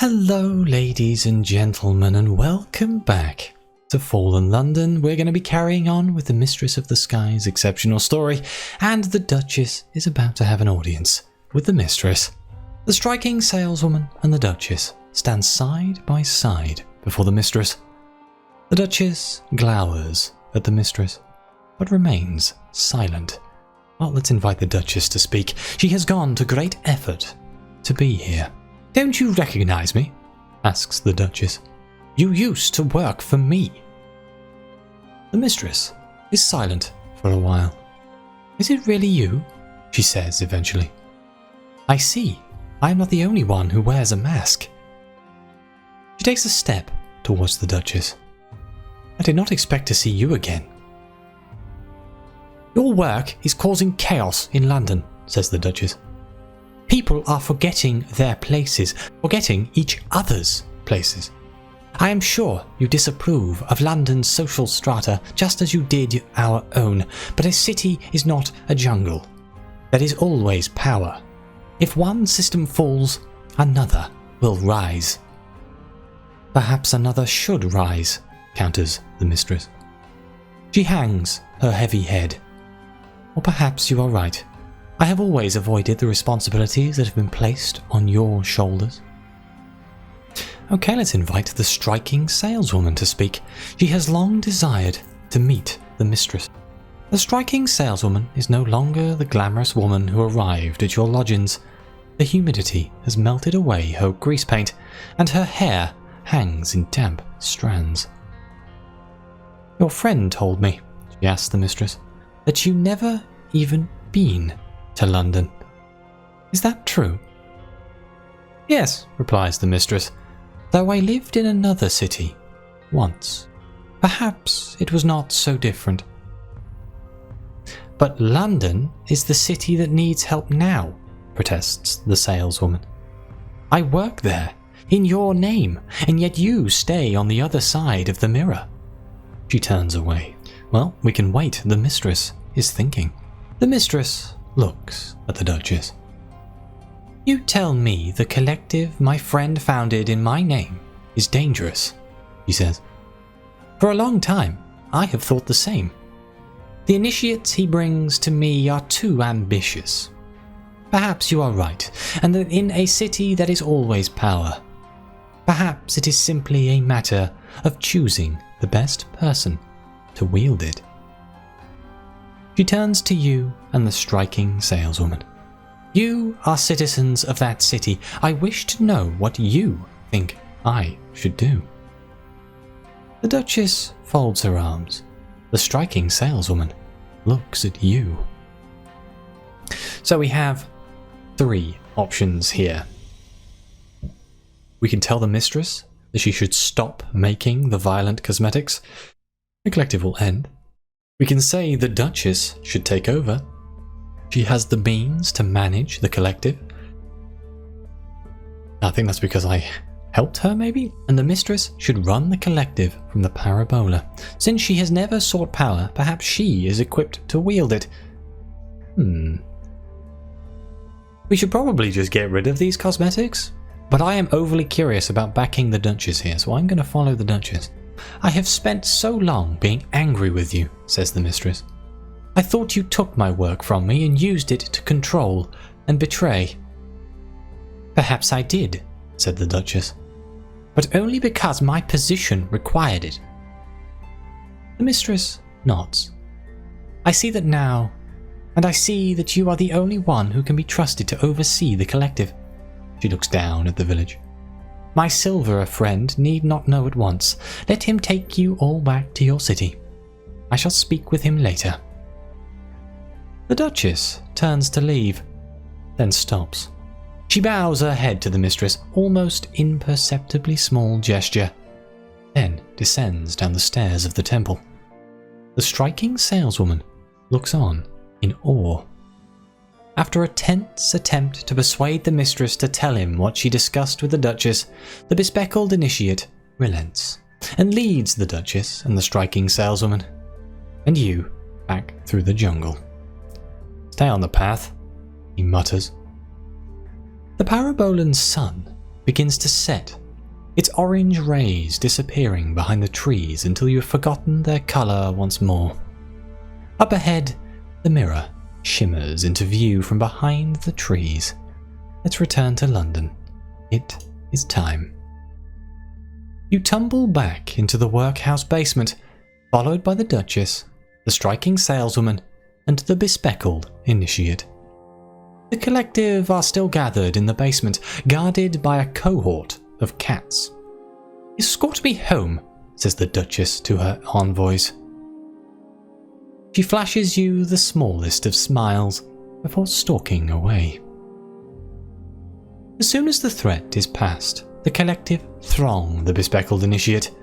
Hello ladies and gentlemen, and welcome back to Fallen London. We're going to be carrying on with the Mistress of the Sky's exceptional story, and the Duchess is about to have an audience with the Mistress. The Striking Saleswoman and the Duchess stand side by side before the Mistress. The Duchess glowers at the Mistress, but remains silent. Well, let's invite the Duchess to speak. She has gone to great effort to be here. "Don't you recognize me?" asks the Duchess. "You used to work for me." The Mistress is silent for a while. "Is it really you?" she says eventually. "I see. I am not the only one who wears a mask." She takes a step towards the Duchess. "I did not expect to see you again." "Your work is causing chaos in London," says the Duchess. "People are forgetting their places, forgetting each other's places. I am sure you disapprove of London's social strata just as you did our own, but a city is not a jungle. There is always power. If one system falls, another will rise." "Perhaps another should rise," counters the Mistress. She hangs her heavy head. "Or perhaps you are right. I have always avoided the responsibilities that have been placed on your shoulders." Okay, let's invite the Striking Saleswoman to speak. She has long desired to meet the Mistress. The Striking Saleswoman is no longer the glamorous woman who arrived at your lodgings. The humidity has melted away her grease paint, and her hair hangs in damp strands. "Your friend told me," she asked the Mistress, "that you never even been to London. Is that true?" "Yes," replies the Mistress, "though I lived in another city once. Perhaps it was not so different." "But London is the city that needs help now," protests the saleswoman. "I work there, in your name, and yet you stay on the other side of the mirror." She turns away. Well, we can wait, the Mistress is thinking. The Mistress looks at the Duchess. "You tell me the collective my friend founded in my name is dangerous," she says. "For a long time, I have thought the same. The initiates he brings to me are too ambitious. Perhaps you are right, and that in a city there is always power. Perhaps it is simply a matter of choosing the best person to wield it." She turns to you and the Striking Saleswoman. "You are citizens of that city. I wish to know what you think I should do." The Duchess folds her arms. The Striking Saleswoman looks at you. So we have 3 options here. We can tell the Mistress that she should stop making the violent cosmetics. The collective will end. We can say the Duchess should take over. She has the means to manage the collective. I think that's because I helped her, maybe? And the Mistress should run the collective from the parabola. Since she has never sought power, perhaps she is equipped to wield it. We should probably just get rid of these cosmetics, but I am overly curious about backing the Duchess here, so I'm going to follow the Duchess. "I have spent so long being angry with you," says the Mistress. "I thought you took my work from me and used it to control and betray." "Perhaps I did," said the Duchess, "but only because my position required it." The Mistress nods. "I see that now, and I see that you are the only one who can be trusted to oversee the collective." She looks down at the village. "My silverer friend need not know at once. Let him take you all back to your city. I shall speak with him later." The Duchess turns to leave, then stops. She bows her head to the Mistress, almost imperceptibly small gesture, then descends down the stairs of the temple. The Striking Saleswoman looks on in awe. After a tense attempt to persuade the Mistress to tell him what she discussed with the Duchess, the bespectacled initiate relents and leads the Duchess and the Striking Saleswoman and you back through the jungle. "Stay on the path," he mutters. The parabolan sun begins to set, its orange rays disappearing behind the trees until you have forgotten their colour once more. Up ahead, the mirror shimmers into view from behind the trees. Let's return to London. It is time. You tumble back into the workhouse basement, followed by the Duchess, the Striking Saleswoman, and the bespectacled initiate. The collective are still gathered in the basement, guarded by a cohort of cats. "Escort me home," says the Duchess to her envoys. She flashes you the smallest of smiles before stalking away. As soon as the threat is past, the collective throng the bespectacled initiate.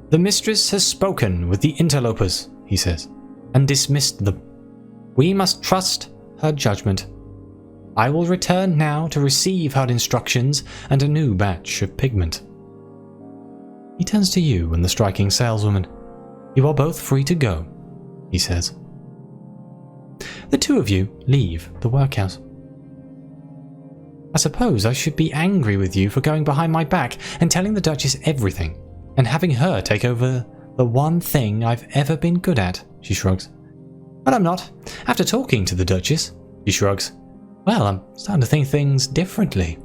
"The Mistress has spoken with the interlopers," he says, "and dismissed them. We must trust her judgment. I will return now to receive her instructions and a new batch of pigment." He turns to you and the Striking Saleswoman. "You are both free to go," he says. The two of you leave the workhouse. "I suppose I should be angry with you for going behind my back and telling the Duchess everything, and having her take over the one thing I've ever been good at," she shrugs. "But I'm not. After talking to the Duchess," she shrugs. I'm starting to think things differently.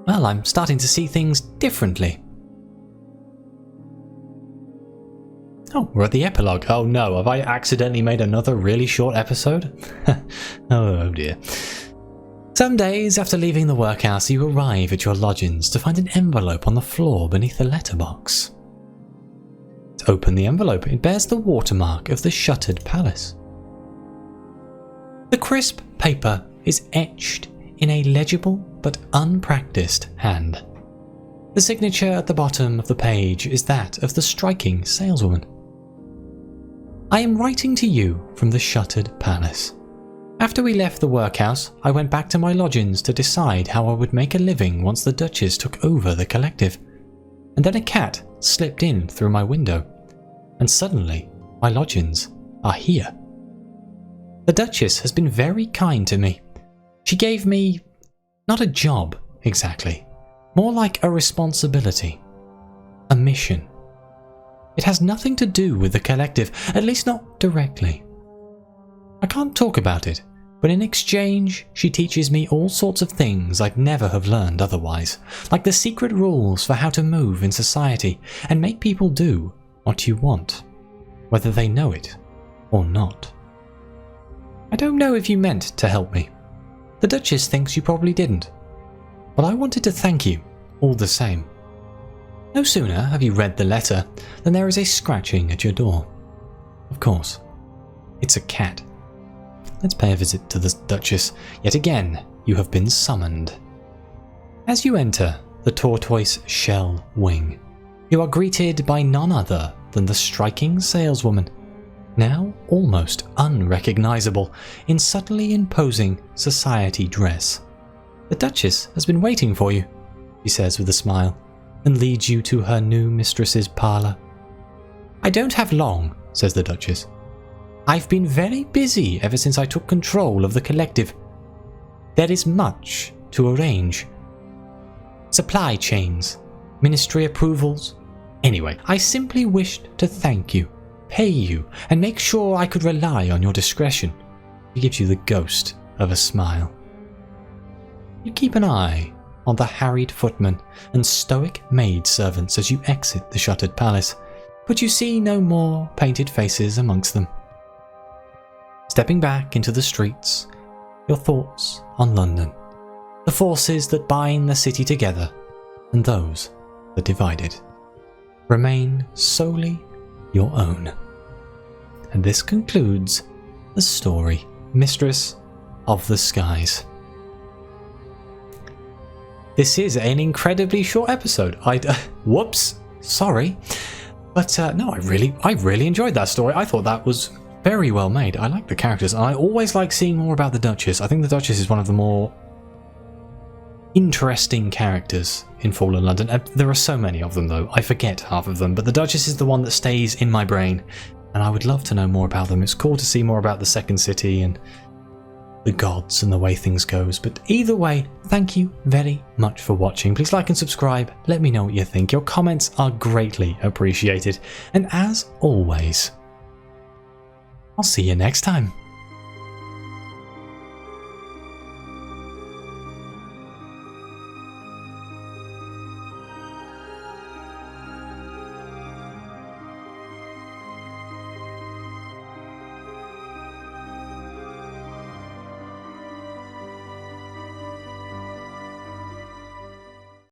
I'm starting to see things differently." Oh, we're at the epilogue. Oh no, have I accidentally made another really short episode? Oh dear. Some days after leaving the workhouse, you arrive at your lodgings to find an envelope on the floor beneath the letterbox. Open the envelope. It bears the watermark of the shuttered palace. The crisp paper is etched in a legible but unpracticed hand. The signature at the bottom of the page is that of the Striking Saleswoman. "I am writing to you from the shuttered palace. After we left the workhouse, I went back to my lodgings to decide how I would make a living once the Duchess took over the collective. And then a cat slipped in through my window, and suddenly my lodgings are here. The Duchess has been very kind to me. She gave me, not a job exactly, more like a responsibility, a mission. It has nothing to do with the collective, at least not directly. I can't talk about it, but in exchange she teaches me all sorts of things I'd never have learned otherwise, like the secret rules for how to move in society and make people do what you want, whether they know it or not. I don't know if you meant to help me. The Duchess thinks you probably didn't, but I wanted to thank you all the same. No sooner have you read the letter than there is a scratching at your door. Of course, it's a cat. Let's pay a visit to the Duchess. Yet again, you have been summoned. As you enter the tortoise shell wing, you are greeted by none other than the Striking Saleswoman, now almost unrecognizable in subtly imposing society dress. "The Duchess has been waiting for you," she says with a smile, and leads you to her new mistress's parlour. "I don't have long," says the Duchess. "I've been very busy ever since I took control of the collective. There is much to arrange. Supply chains, ministry approvals. Anyway, I simply wished to thank you, pay you, and make sure I could rely on your discretion." He gives you the ghost of a smile. You keep an eye on the harried footmen and stoic maid-servants as you exit the shuttered palace, but you see no more painted faces amongst them. Stepping back into the streets, your thoughts on London, the forces that bind the city together and those that divide it, remain solely your own. And this concludes the story, Mistress of the Skies. This is an incredibly short episode. Whoops, sorry. But no, I really enjoyed that story. I thought that was very well made. I like the characters, and I always like seeing more about the Duchess. I think the Duchess is one of the more interesting characters in Fallen London. There are so many of them though, I forget half of them, but the Duchess is the one that stays in my brain, and I would love to know more about them. It's cool to see more about the Second City and the gods and the way things goes. But either way, thank you very much for watching. Please like and subscribe. Let me know what you think. Your comments are greatly appreciated. And as always, I'll see you next time.